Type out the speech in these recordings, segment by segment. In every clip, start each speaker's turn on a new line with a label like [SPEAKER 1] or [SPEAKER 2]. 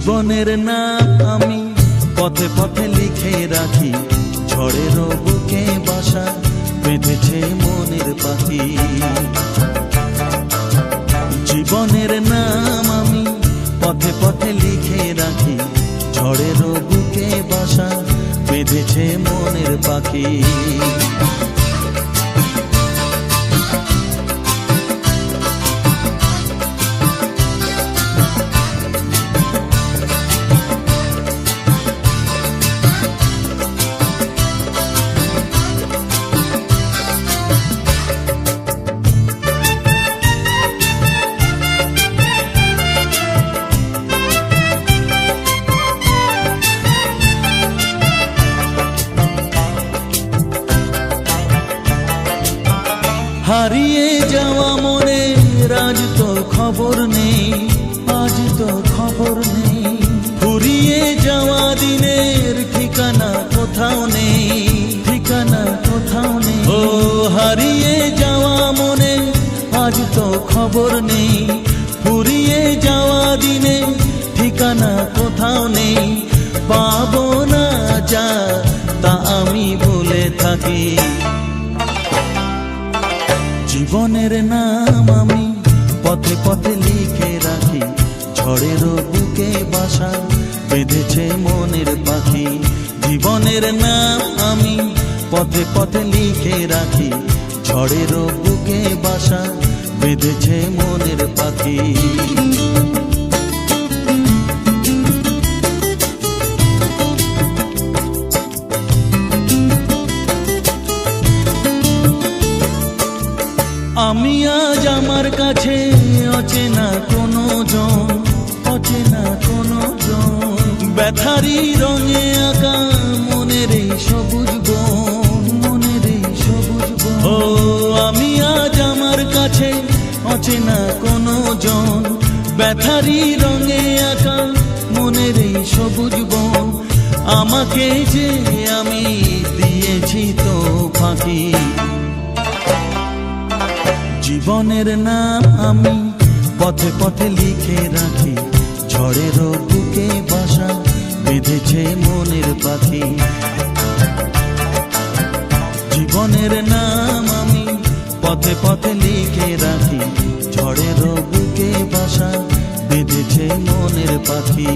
[SPEAKER 1] জীবনের নাম আমি পথে পথে লিখে রাখি, ঝড়ের বুকে বাসা বেঁধেছে মনের পাখি। জীবনের নাম আমি পথে পথে লিখে রাখি, ঝড়ের বুকে বাসা বেঁধেছে মনের পাখি। হারিয়ে যাওয়া মনে আজ তো খবর নেই, আজ তো খবর নেই। ফুরিয়ে যাওয়া দিনের ঠিকানা কোথাও নেই, ঠিকানা কোথাও নেই। ও হারিয়ে যাওয়া মনে আজ তো খবর নেই, ফুরিয়ে যাওয়া দিনের ঠিকানা কোথাও নেই। পাবো না যা তা আমি বলে থাকি। জীবনের নাম আমি পথে পথে লিখে রাখি, ঝড়ের বুকে বাসা বেঁধেছে মনের পাখি। জীবনের নাম আমি পথে পথে লিখে রাখি, ঝড়ের বুকে বাসা বেঁধেছে মনের পাখি। আমি আজ আমার কাছে অচেনা কোনো জন, অচেনা কোনো জন। ব্যথারি রঙে আঁকা মনের এই সবুজ বন, মনের এই সবুজ বন। ও আমি আজ আমার কাছে অচেনা কোনো জন, ব্যথারি রঙে আঁকা মনের এই সবুজ বন। আমাকে যে আমি দিয়েছি তো ফাঁকি। জীবনের নাম আমি পথে পথে লিখে রাখি, ঝড়ের বুকে বাসা বেঁধেছে মনের পাখি। জীবনের নাম আমি পথে পথে লিখে রাখি, ঝড়ের বুকে বাসা বেঁধেছে মনের পাখি।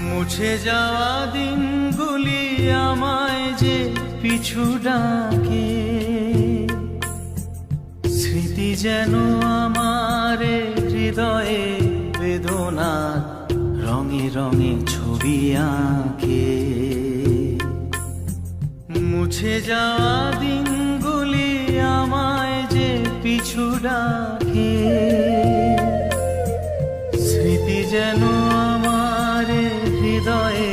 [SPEAKER 2] মুছে যাওয়া দিনগুলি আমায় যে পিছু ডাকে, স্মৃতি যেন আমার হৃদয়ে বেদনার রঙে রঙে ছবি আঁকে। মুছে যাওয়া দিনগুলি আমায় যে পিছু ডাকে, স্মৃতি যেন আমার হৃদয়ে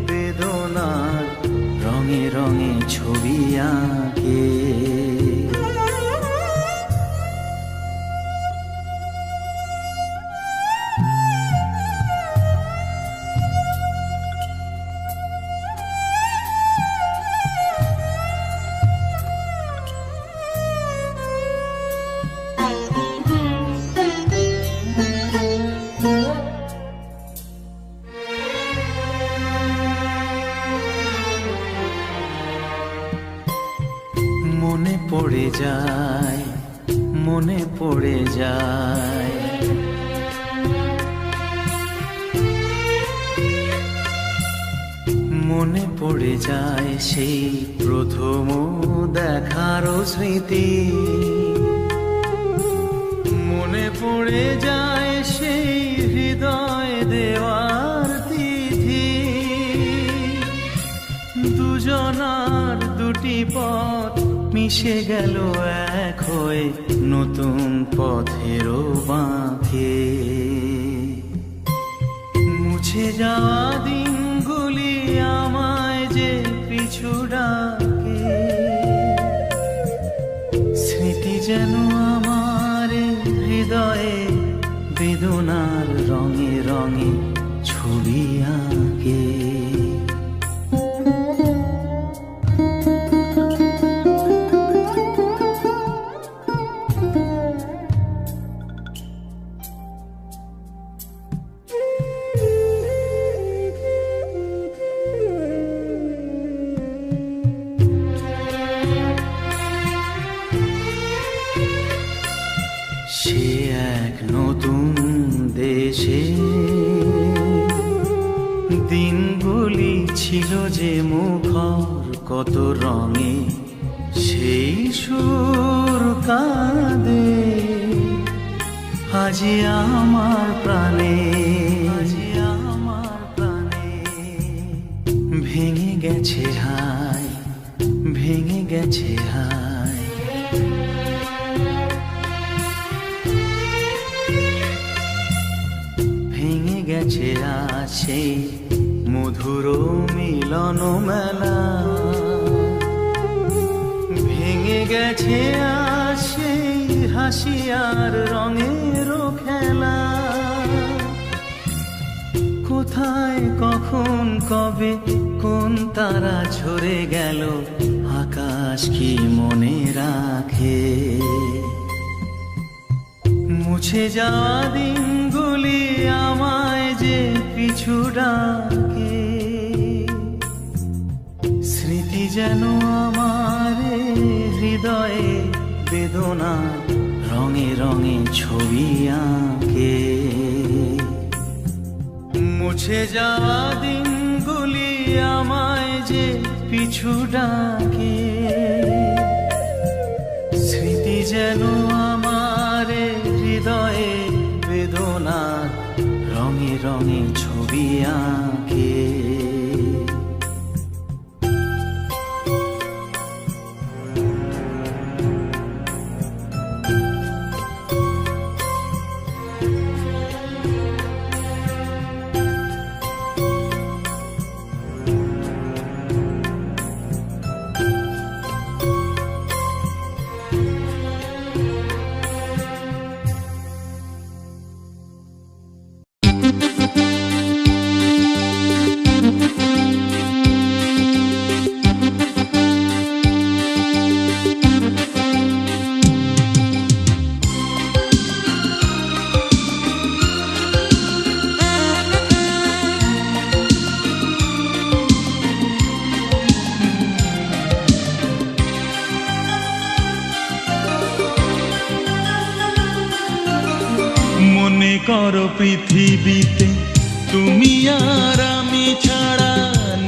[SPEAKER 2] বেদনার রঙে রঙে ছবি আঁকে। মনে পড়ে যায়, মনে পড়ে যায়, মনে পড়ে যায় সেই প্রথম দেখার স্মৃতি। মনে পড়ে যায় সেই হৃদয় দেওয়ার তিথি। দুজনার দুটি পথ মিশে গেল এক হয়ে নতুন পথেরও বাঁকে। মুছে যাওয়া দিনগুলি আমায় যে পিছু ডাকে, স্মৃতি যেন আমার হৃদয়ে বেদনার রঙে রঙে ছবি আঁকে। সে এক নতুন দেশে দিনগুলি ছিল যে মুখর কত রঙে, সেই সুর কাঁদে আজি আমার প্রাণে, আজি আমার প্রাণে। ভেঙে গেছে হায়, ভেঙে গেছে হায়। ভেঙে গেছে আছে মধুর মিলন মেলা, ভেঙে গেছে আছে হাসি আর রঙের খেলা। কোথায় কখন কবে কোন তারা ঝরে গেল, আকাশ কি মনে রাখে। মুছে যাওয়া দিনগুলি আমায় যে পিছু ডাকে, স্মৃতি যেন আমার হৃদয়ে বেদনা রঙে রঙে ছবি আঁকে। মুছে যাওয়া দিনগুলি আমায় যে পিছু ডাকে, স্মৃতি যেন আমার হৃদয়ে বেদনার রঙে রঙে ছবি আঁকে।
[SPEAKER 1] মনে করো পৃথিবীতে তুমি আর আমি ছাড়া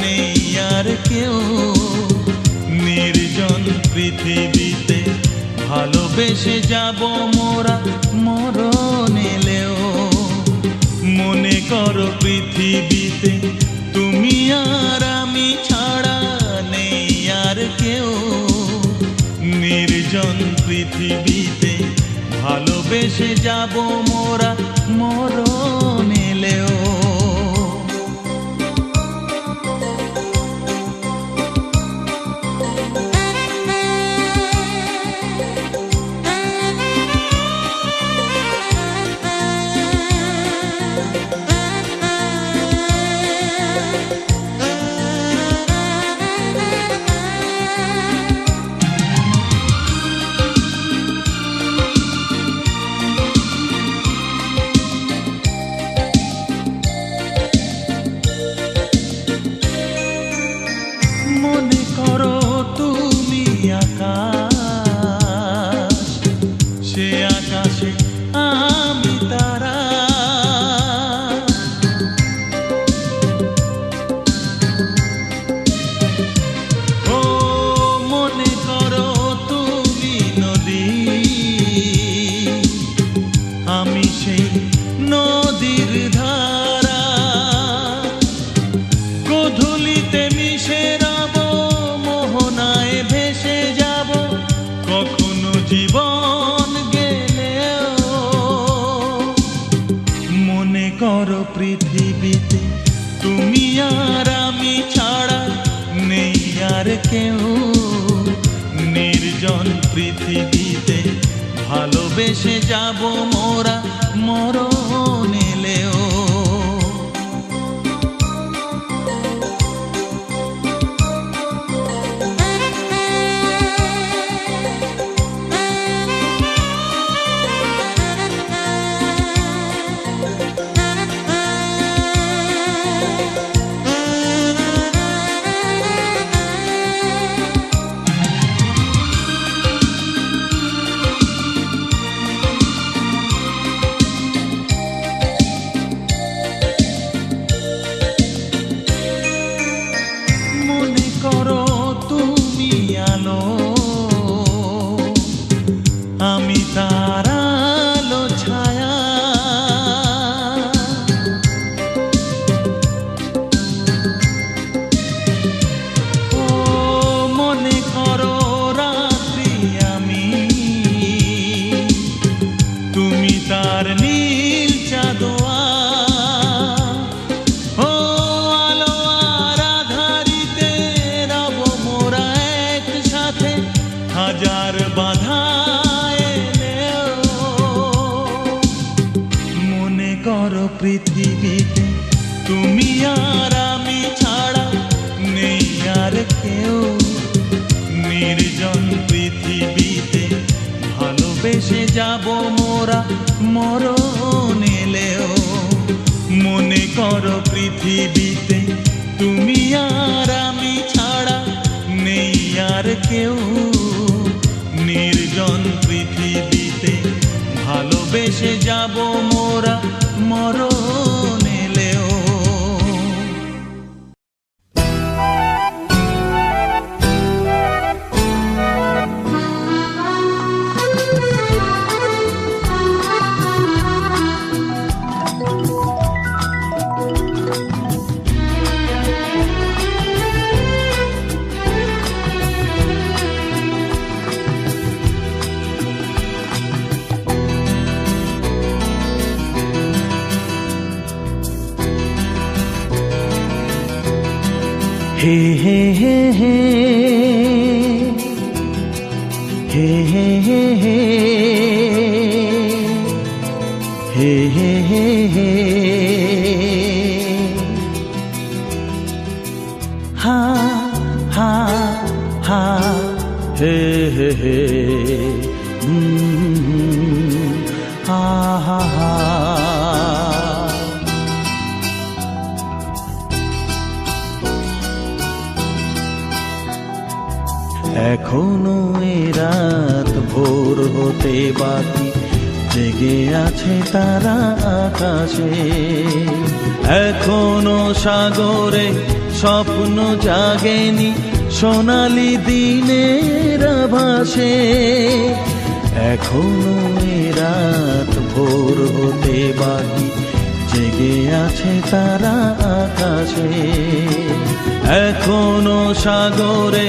[SPEAKER 1] নেই আর কেউ, নির্জন পৃথিবীতে ভালোবেসে যাব মোরা মরণ এলেও। মনে করো পৃথিবীতে তুমি আর আমি ছাড়া নেই আর কেউ, নির্জন পৃথিবীতে ভালোবেসে যাব মোরা মরণ এলেও। করো পৃথিবীতে তুমি আর আমি ছাড়া নেই আর কেউ, নির্জন পৃথিবীতে ভালোবেসে যাব মোরা মরণ এলেও। করো তুমি আলো, আমি তার আলো ছায়া, ও মনে করো রাত্রি আমি, তুমি তার নীল চাঁদোয়া, হাজার বাধা এলেও। মনে করো পৃথিবীতে তুমি আর আমি ছাড়া নেই আর কেউ, নির্জন পৃথিবীতে ভালোবেসে যাব মোরা মরণ এলেও। মনে করো পৃথিবীতে তুমি আর আমি ছাড়া নেই আর কেউ, নির্জন পৃথিবীতে ভালোবেসে যাব মোরা মরণ এলেও। হে হে হে হে হে হে হে হে হে হে হে হা হা হা হে হে হে হা হা হা। এখনো এ রাত ভোর হতে বাকি, জেগে আছে তারা আকাশে, এখনো সাগরে স্বপ্ন জাগেনি সোনালি দিনের আভাসে। এখনো এ রাত ভোর হতে বাকি, জেগে আছে তারা আকাশে, এখনো সাগরে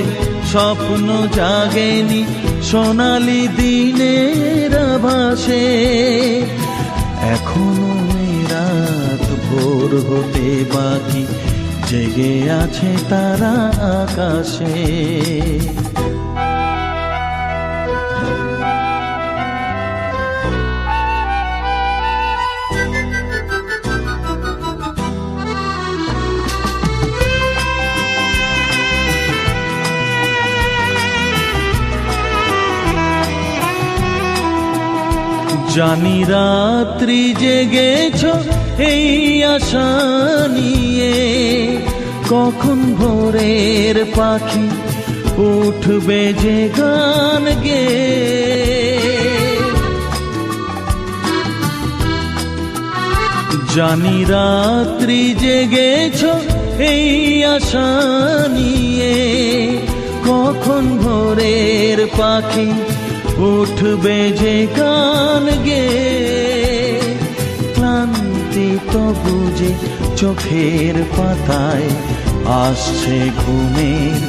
[SPEAKER 1] স্বপ্ন জাগেনি সোনালি দিনের আভাসে। এখনো এই রাত ভোর হতে বাকি, জেগে আছে তারা আকাশে। জানি রাত্রি জেগেছ এই আশা নিয়ে, কখন ভোরের পাখি উঠবে যে গান গেয়ে। জানি রাত্রি জেগেছ এই আশা নিয়ে, কখন ভোরের পাখি উঠবে যে গান গেয়ে। ক্লান্তি তো বুঝে চোখের পাতায় আসছে ঘুমের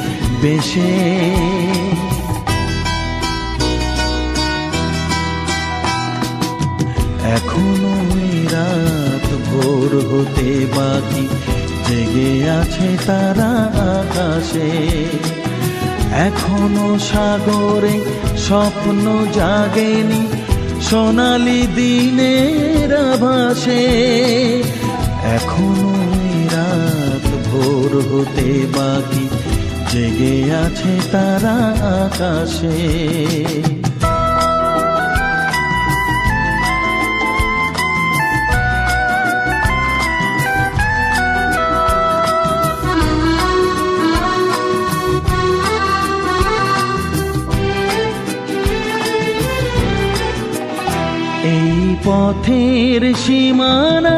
[SPEAKER 1] বেশে। এখনো রাত ভোর হতে বাকি, জেগে আছে তারা আকাশে। এখনো সাগরে স্বপ্ন জাগেনি, সোনালি দিনের আভাসে। এখনো রাত ভোর হতে বাকি, জেগে আছে তারা আকাশে। এই পথের সীমানা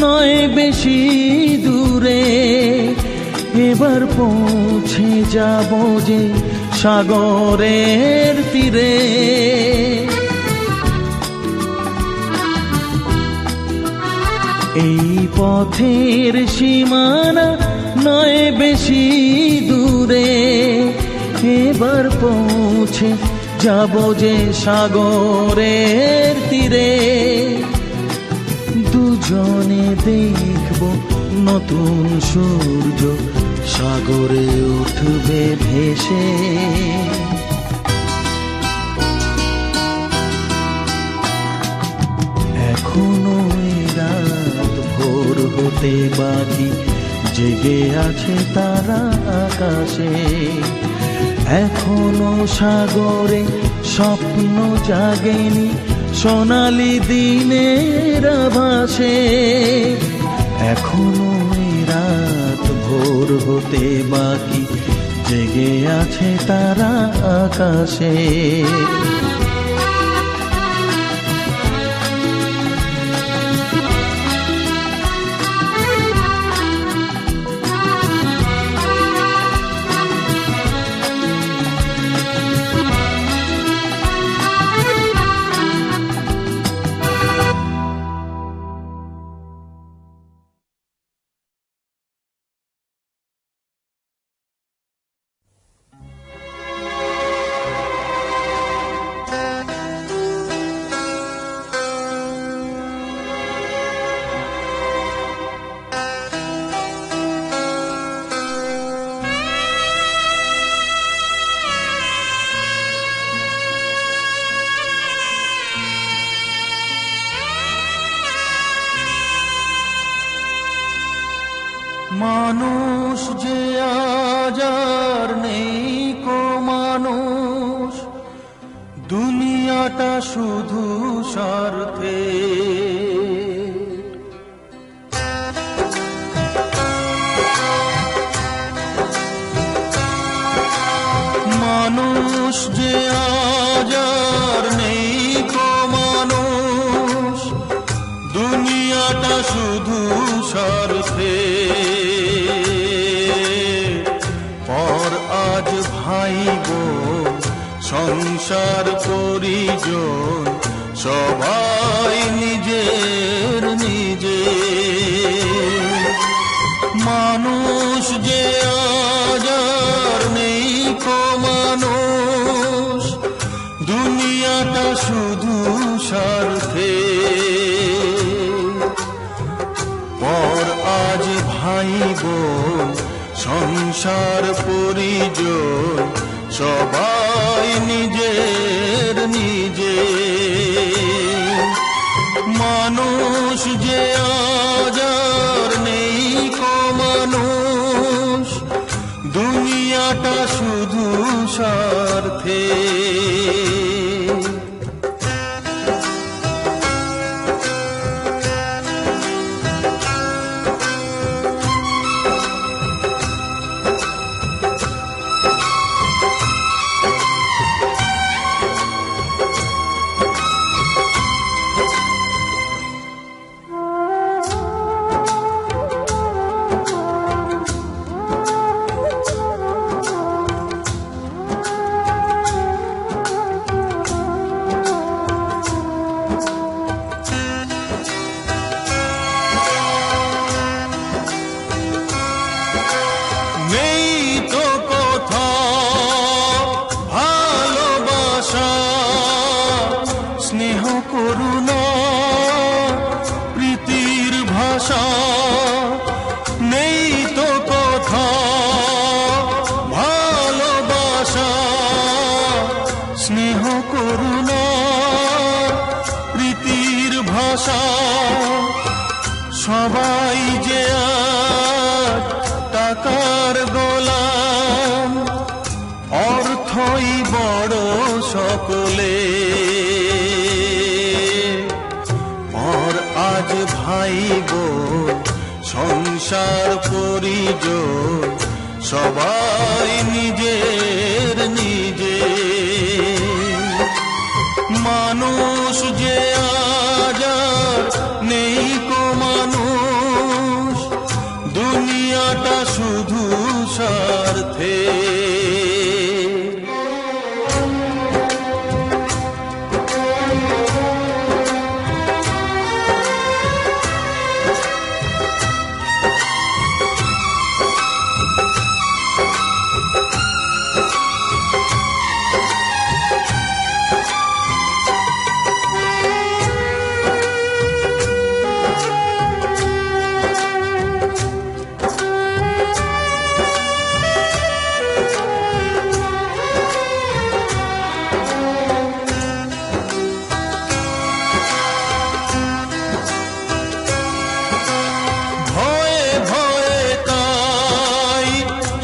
[SPEAKER 1] নয় বেশি দূরে, এবার পৌঁছে যাব যে সাগরের তীরে। এই পথের সীমানা নয় বেশি দূরে, এবার পৌঁছে যাব যে সাগরের তীরে। দুজনে দেখব নতুন সূর্য সাগরে উঠবে ভেসে। এখনো রাত ভোর হতে বাকি, জেগে আছে তারা আকাশে। এখনো সাগরে স্বপ্ন জাগেনি, সোনালি দিনের আভাসে। এখনো রাত ভোর হতে বাকি, জেগে আছে তারা আকাশে। মানুষ যে আজ আর নেই কো মানুষ, দুনিয়াটা শুধু স্বার্থে। মানুষ যে আজ আর নেই কো মানুষ, দুনিয়াটা শুধু স্বার্থে। ভাই বোন সংসার পরিজন সবাই নিজের নিজে। মানুষ যে আজ আর নেই কো মানুষ, দুনিয়াটা শুধু স্বার্থে। পর আজ ভাই বোন সংসার পরিজন সবাই নিজের নিজে। মানুষ যে আজ আর নেই কো মানুষ, দুনিয়াটা শুধু স্বার্থে। ভাষা নেই তো কথা ভালোবাসা স্নেহ করুণা প্রীতির ভাষা সবাই যে আজ টাকার গোলাম অর্থই বড় সকলে আর আজ ভাই বোন সংসার পরিজন সবাই নিজের নিজে মানুষ যে আজ আর নেই কো মানুষ দুনিয়াটা শুধু স্বার্থে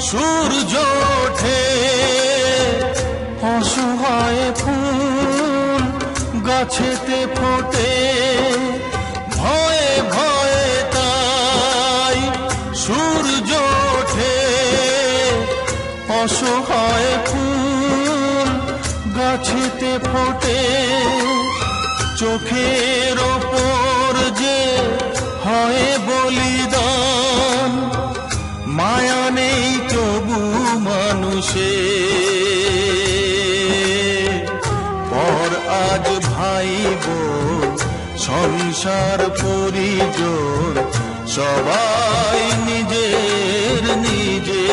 [SPEAKER 1] সূর্য ওঠে অসহায় ফুল গাছেতে ফোটে ভয়ে ভয়ে তাই সূর্য ওঠে অসহায় ফুল গাছেতে ফোটে চোখের ওপর যে হয় বলিদান মায়া নেই তবু মানুষে পর আজ ভাই বোন সংসার পরিজন সবাই নিজের নিজে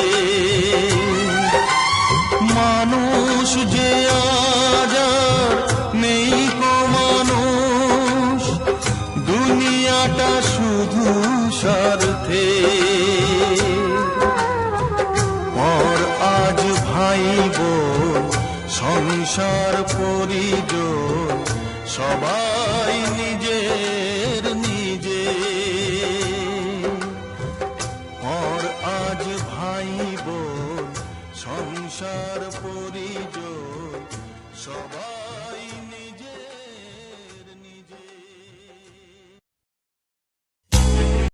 [SPEAKER 1] মানুষ যে আজ আর নেই কো মানুষ দুনিয়াটা শুধু স্বার্থে আজ ভাই বোন সংসার পরিজন সবাই নিজে